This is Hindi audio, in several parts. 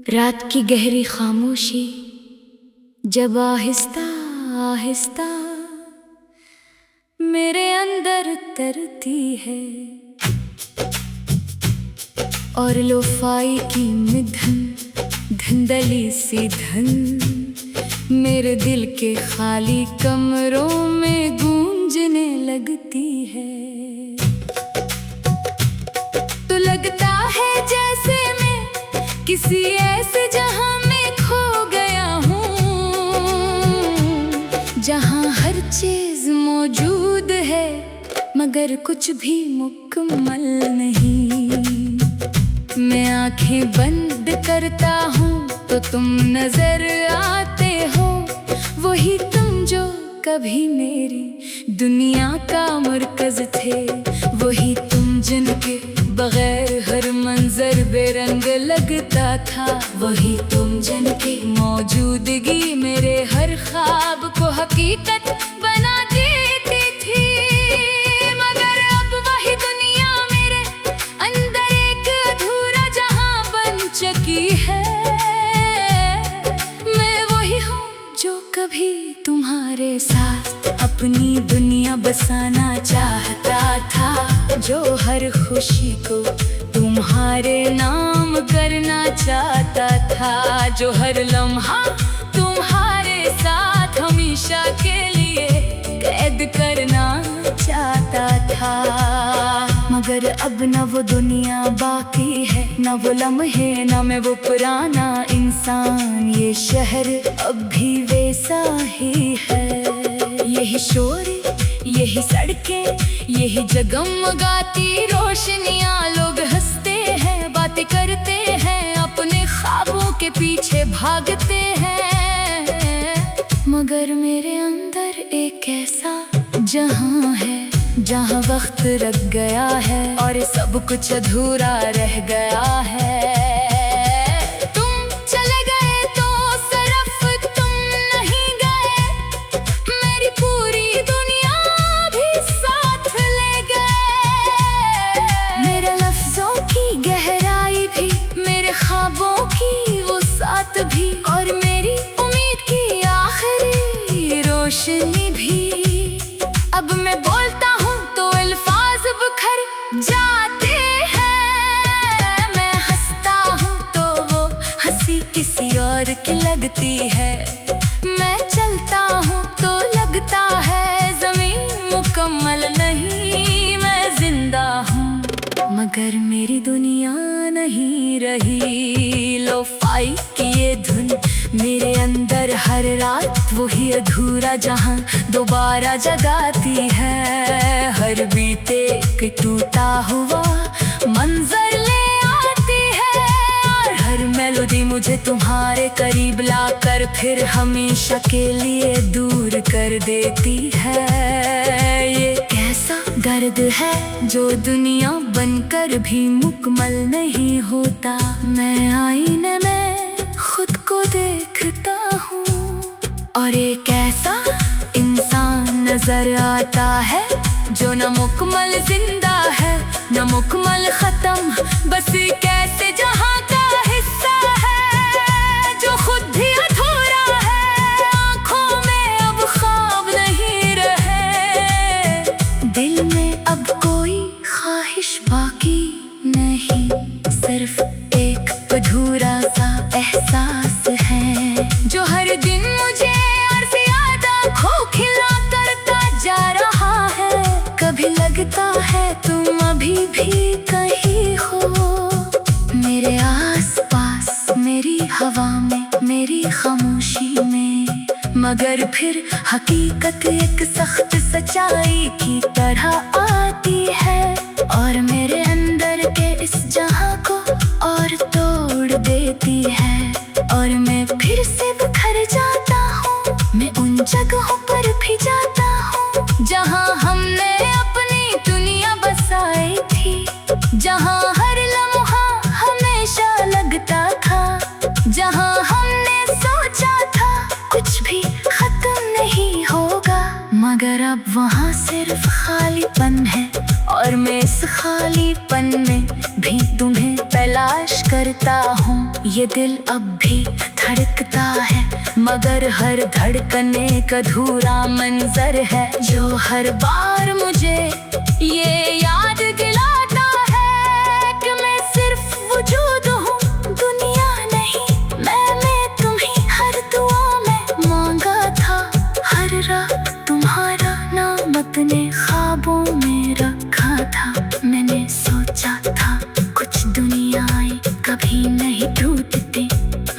रात की गहरी खामोशी जब आहिस्ता आहिस्ता मेरे अंदर तरती है और लोफाई की मिधन धंधली सी धन मेरे दिल के खाली कमरों में गूंजने लगती है। तो लगता है जैसे मैं किसी ऐसे जहां में खो गया हूँ, जहां हर चीज मौजूद है मगर कुछ भी मुकम्मल नहीं। मैं आंखें बंद करता हूँ तो तुम नजर आते हो, वही तुम जो कभी मेरी दुनिया का मरकज थे, वही तुम जिनके बगैर हर मंजर बेरंग लगता था, वही तुम जिनकी मौजूदगी मेरे हर ख्वाब को हकीकत बना देती थी। मगर अब वही दुनिया मेरे अंदर एक अधूरा जहां बन चुकी है। मैं वही हूँ जो कभी तुम्हारे साथ अपनी दुनिया बसाना चाहता था, जो हर खुशी को तुम्हारे नाम करना चाहता था, जो हर लम्हा तुम्हारे साथ हमेशा के लिए कैद करना चाहता था। मगर अब न वो दुनिया बाकी है, न वो लम्हे, न मैं वो पुराना इंसान। ये शहर अब भी वैसा ही है, यही शोर, यही सड़कें, यही जगमगाती रोशनियां। लोग हंसते हैं, बातें करते हैं, अपने ख्वाबों के पीछे भागते हैं। मगर मेरे अंदर एक ऐसा जहां है जहां वक्त रख गया है और सब कुछ अधूरा रह गया है। भी और मेरी उम्मीद की आखिरी रोशनी भी। अब मैं बोलता हूँ तो अल्फाज बिखर जाते हैं, मैं हंसता हूँ तो वो हंसी किसी और की लगती है। मैं चलता हूँ तो लगता है ज़मीन मुकम्मल नहीं, मैं जिंदा हूँ मगर मेरी दुनिया नहीं रही। लोफाई की ये धुन मेरे अंदर हर रात वही अधूरा जहां दोबारा जगाती है। हर बीते के टूटा हुआ मंजर ले आती है और हर मेलोडी मुझे तुम्हारे करीब लाकर फिर हमेशा के लिए दूर कर देती है। ये कैसा दर्द है जो दुनिया बनकर भी मुकम्मल नहीं होता। मैं आईने में खुद को देखता हूँ और एक ऐसा इंसान नजर आता है जो न मुकम्मल जिंदा है न मुकम्मल खत्म, बस एक ऐसे जहां का हिस्सा है जो खुद भी अधूरा है। आंखों में अब ख्वाब नहीं रहे, दिल में अब कोई ख्वाहिश बाकी नहीं, सिर्फ एक अधूरा सा एहसास है जो हर दिन मुझे और ज्यादा खोखला करता जा रहा है। कभी लगता है तुम अभी भी कहीं हो मेरे आसपास, मेरी हवा में, मेरी खामोशी में, मगर फिर हकीकत एक सख्त सच्चाई की तरह आती है और मेरे अंदर के इस जहां को और तोड़ देती है। और मैं फिर से बिखर जाता हूँ, मैं उन जगहों पर भी जाता हूँ जहां हमने अपनी दुनिया बसाई थी, जहां हर लम्हा हमेशा लगता था, जहां हमने सोचा था कुछ भी खत्म नहीं होगा। मगर अब वहाँ सिर्फ खालीपन है और मैं इस खालीपन में करता हूँ, ये दिल अब भी धड़कता है, मगर हर धड़कने का अधूरा मंजर है, जो हर बार मुझे ये याद दिलाता है कि मैं सिर्फ वजूद हूँ, दुनिया नहीं। मैंने तुम्हें हर दुआ में मांगा था, हर रात तुम्हारा नाम अपने ख्वाबों में रखा था। मैंने सोचा था कुछ दुनियाएं कभी नहीं टूटती,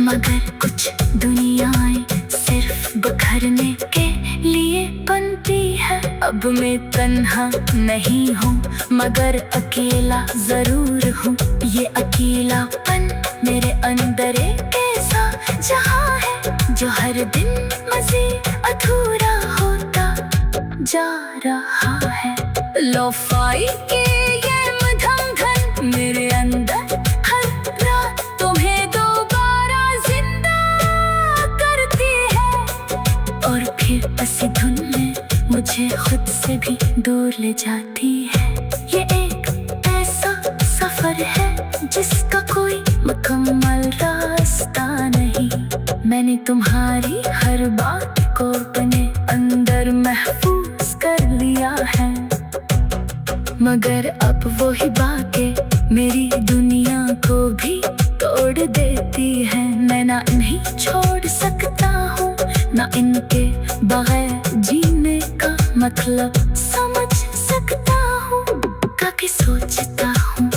मगर कुछ दुनियाएं सिर्फ बिखरने के लिए बनती है। अब मैं तन्हा नहीं हूँ, मगर अकेला जरूर हूँ। ये अकेलापन मेरे अंदर एक ऐसा जहां है, जो हर दिन मज़ीद अधूरा होता जा रहा है। लोफाई के ये मधम धन मेरे अंदर हर रात तुम्हें दोबारा जिंदा करती है, और फिर ऐसी धुन में मुझे खुद से भी दूर ले जाती है। ये एक ऐसा सफर है जिसका कोई मुकम्मल रास्ता नहीं। मैंने तुम्हारी हर बात को अपने अंदर महफूज कर लिया है, मगर अब वही बातें मेरी दुनिया को भी तोड़ देती है। मैं ना इन्हें छोड़ सकता हूँ, ना इनके बगैर जीने का मतलब समझ सकता हूँ। काफी सोचता हूँ,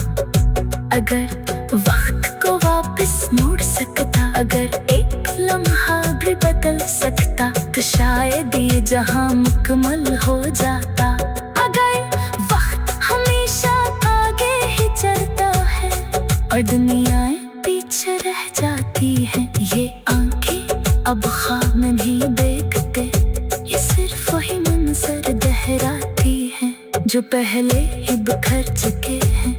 अगर वक्त को वापस मोड़ सकता, अगर एक लम्हा भी बदल सकता, तो शायद ये जहां मुकम्मल हो जाता। अगर वक्त हमेशा आगे ही चलता है और दुनियाएं पीछे रह जाती हैं, ये आंखें अब ख्वाब में नहीं देखते, ये सिर्फ वही मंजर दोहराती हैं जो पहले ही बिखर चुके हैं,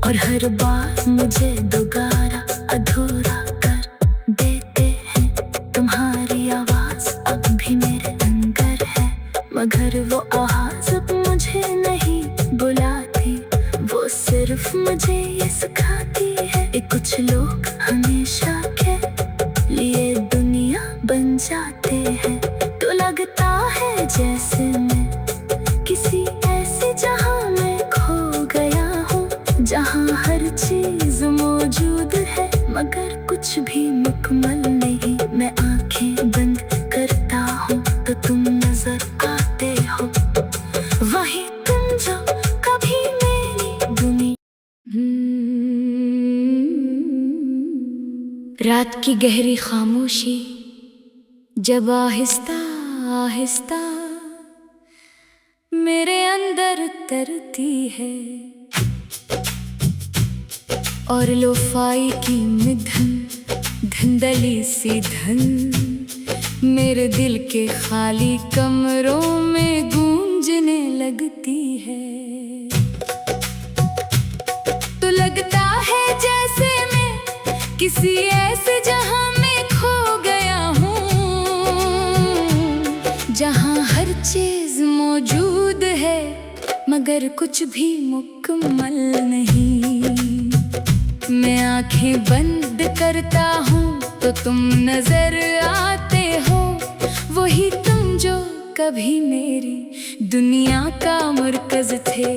और हर बार मुझे दोबारा अधूरा कर देते हैं। तुम्हारी आवाज अब भी मेरे अंदर है, मगर वो आवाज अब मुझे नहीं बुलाती, वो सिर्फ मुझे ये सिखाती है कि कुछ लोग हमेशा के लिए दुनिया बन जाते हैं। तो लगता है जैसे मैं किसी ऐसे जहां में खो गया हूँ, जहां हर चीज मौजूद है, मगर कुछ भी मुकम्मल नहीं। मैं आंखें बंद करता हूँ तो तुम नजर आते हो, वही तुम जो कभी मेरी दुनिया। रात की गहरी खामोशी जब आहिस्ता आहिस्ता मेरे अंदर तरती है, और लोफाई की निधन धुंधली सी धन मेरे दिल के खाली कमरों में गूंजने लगती है। तो लगता है जैसे मैं किसी ऐसे जहां में खो गया हूँ, जहां हर चीज मौजूद है, मगर कुछ भी मुकम्मल नहीं। मैं आंखें बंद करता हूँ तो तुम नजर आते हो, वही तुम जो कभी मेरी दुनिया का मरकज थे,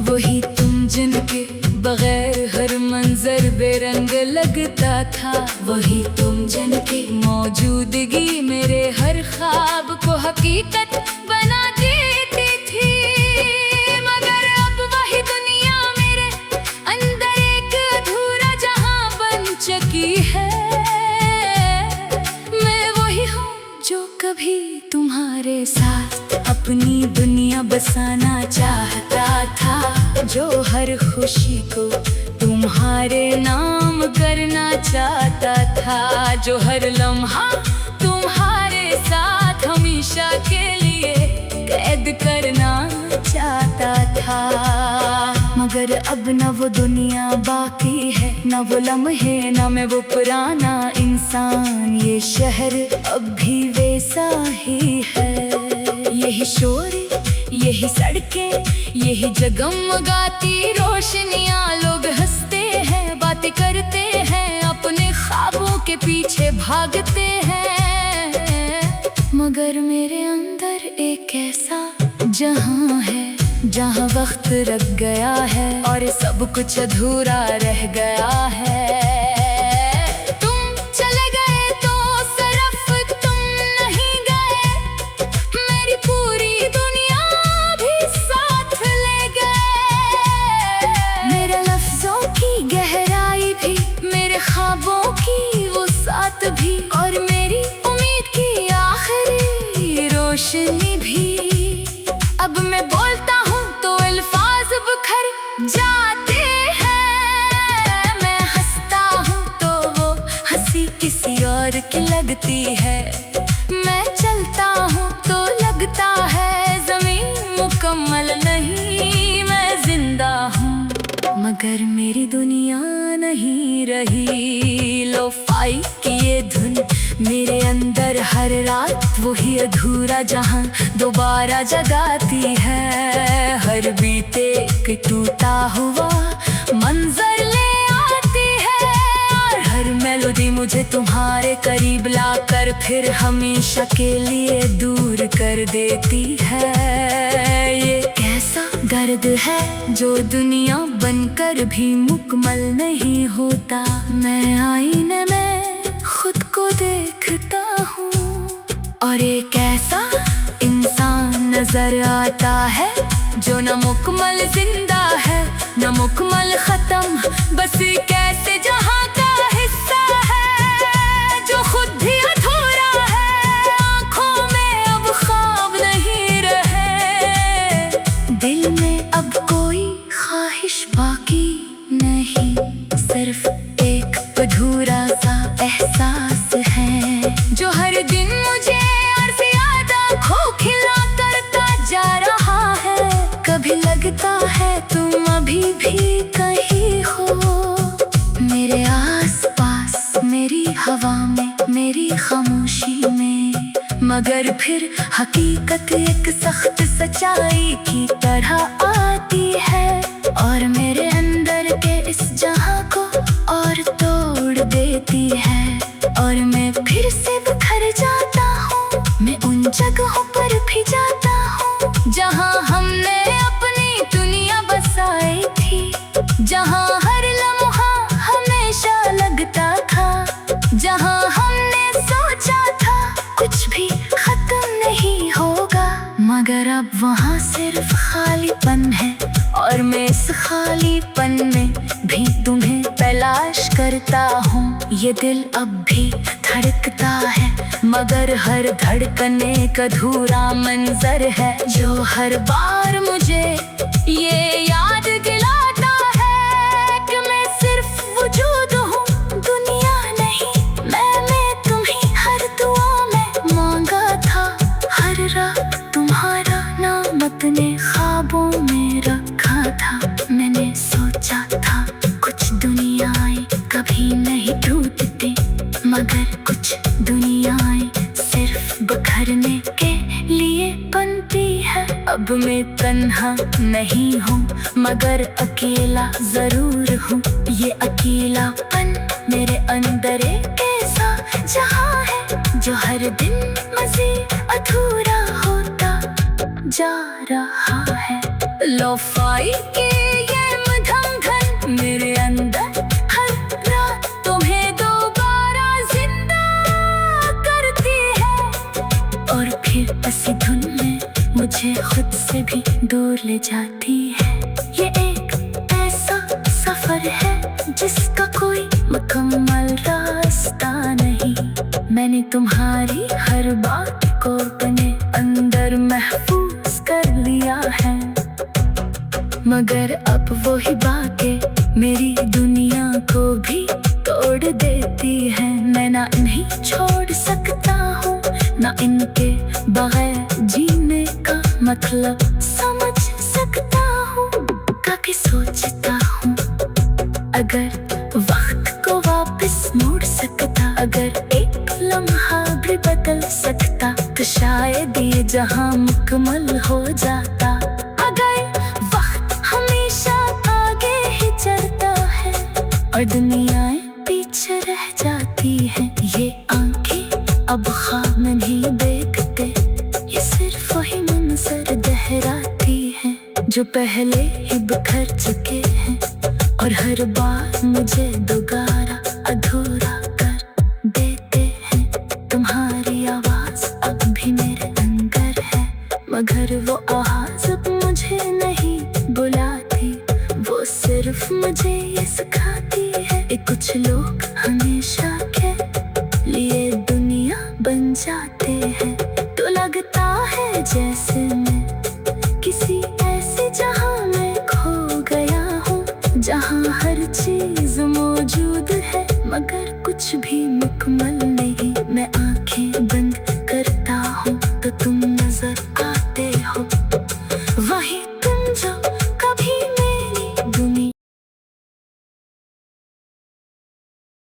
वही तुम जिनके बगैर हर मंजर बेरंग लगता था, वही तुम जिनकी मौजूदगी मेरे हर ख्वाब को हकीकत बना देती थी। मगर अब वही दुनिया मेरे अंदर एक अधूरा जहां बन चुकी है। मैं वही हूँ जो कभी तुम्हारे साथ अपनी दुनिया बसाना चाहता था, जो हर खुशी को तुम्हारे नाम करना चाहता था, जो हर लम्हा तुम्हारे साथ हमेशा के लिए कैद करना चाहता था। मगर अब न वो दुनिया बाकी है, न वो लम्हे, न मैं वो पुराना इंसान। ये शहर अब भी वैसा ही है, यही शोर, यही सड़कें, यही जगमगाती रोशनियां। लोग हंसते हैं, बातें करते भागते हैं, मगर मेरे अंदर एक ऐसा जहां है जहां वक्त रख गया है और सब कुछ अधूरा रह गया है। तुम चले गए तो सिर्फ तुम नहीं गए, मेरी पूरी दुनिया भी साथ ले गए। मेरे लफ्जों की गहराई भी, मेरे ख्वाबों की वो साथ भी, और मेरी उम्मीद की आखिरी रोशनी भी। अब मैं बोलता हूँ तो अल्फाज बिखर जाते हैं, मैं हंसता हूँ तो वो हंसी किसी और की लगती है, मैं चलता हूँ तो लगता है ज़मीन मुकम्मल नहीं, मैं जिंदा हूँ मगर मेरी दुनिया नहीं रही। लो-फाई की ये धुन मेरे अंदर हर रात वही अधूरा जहां दोबारा जगाती है। हर बीते के टूटा हुआ मंजर ले आती है, और हर मेलोडी मुझे तुम्हारे करीब लाकर फिर हमेशा के लिए दूर कर देती है। ये कैसा दर्द है जो दुनिया बनकर भी मुकम्मल नहीं होता। मैं आईने में खुद को देखता हूँ और एक ऐसा इंसान नजर आता है जो न मुकम्मल जिंदा है न मुकम्मल खत्म, बस एक ऐसे जहां का हिस्सा है जो खुद भी अधूरा है। आंखों में अब ख्वाब नहीं रहे, दिल में अब कोई ख्वाहिश बाकी नहीं, सिर्फ एक अधूरा सा एहसास है जो हर दिन मुझे और ज्यादा खोखला करता जा रहा है। कभी लगता है तुम अभी भी कहीं हो, मेरे आसपास, मेरी हवा में, मेरी खामोशी में, मगर फिर हकीकत एक सख्त सच्चाई की तरह आती है और मेरे अंदर के इस जहां को और तोड़ देती है। और मैं फिर से बिखर जाता हूँ, मैं उन जगहों पर भी जाता हूँ जहाँ हमने अपनी दुनिया बसाई थी, जहाँ हर लम्हा हमेशा लगता था, जहाँ हमने सोचा था कुछ भी खत्म नहीं होगा, मगर अब वहाँ सिर्फ खालीपन है और मैं इस खालीपन में भी तुम्हें तलाश करता हूँ। ये दिल अब भी धड़कता है मगर हर धड़कने का अधूरा मंजर है जो हर बार मुझे ये याद दिलाता है कि मैं सिर्फ वजूद हूँ, दुनिया नहीं। मैंने तुम्हें हर दुआ में मांगा था, हर रात तुम्हारा नाम अपने ख्वाबों में रखा था। मैंने सोचा था कुछ दुनियाएं कभी नहीं टूटती, मगर कुछ दुनियाएं सिर्फ बिखरने के लिए बनती है। अब मैं तन्हा नहीं हूँ मगर अकेला जरूर हूँ, ये अकेलापन मेरे अंदर एक ऐसा जहां है जो हर दिन मज़ीद अधूरा होता जा रहा है। लो-फाई की ये मधम धन मेरे अंदर हर रात तुम्हें दोबारा जिंदा करती है और फिर ऐसी धुन में मुझे खुद से भी दूर ले जाती है। ये एक ऐसा सफर है जिसका कोई मुकम्मल रास्ता नहीं। मैंने तुम्हारी हर बात को अपने अंदर महफूज कर लिया है, मगर अब वही बातें मेरी दुनिया को भी तोड़ देती है। मैं ना इन्हें छोड़ सकता हूँ ना इनके बगैर जीने का मतलब समझ सकता हूँ। काफी सोचता हूँ अगर वक्त को वापस मोड़ सकता, अगर एक लम्हा भी बदल सकता तो शायद ये जहां मुकम्मल हो जाता। अगर वक्त हमेशा आगे ही चलता है और दुनियाएं पीछे रह जाती हैं, ये अब ख्वाब नहीं देखते, ये सिर्फ वही मंजर दोहराती है जो पहले ही बिखर चुके हैं। और हर बार मुझे दोबारा अधूरा कर देते हैं। तुम्हारी आवाज अब भी मेरे अंदर है, मगर वो आवाज अब मुझे नहीं बुलाती, वो सिर्फ मुझे ये सिखाती है कि कुछ लोग हमेशा के लिए दुनिया बन जाते हैं। तो लगता है जैसे मैं किसी ऐसे जहां में खो गया हूँ, जहां हर चीज मौजूद है मगर कुछ भी मुकम्मल नहीं। मैं आंखें बंद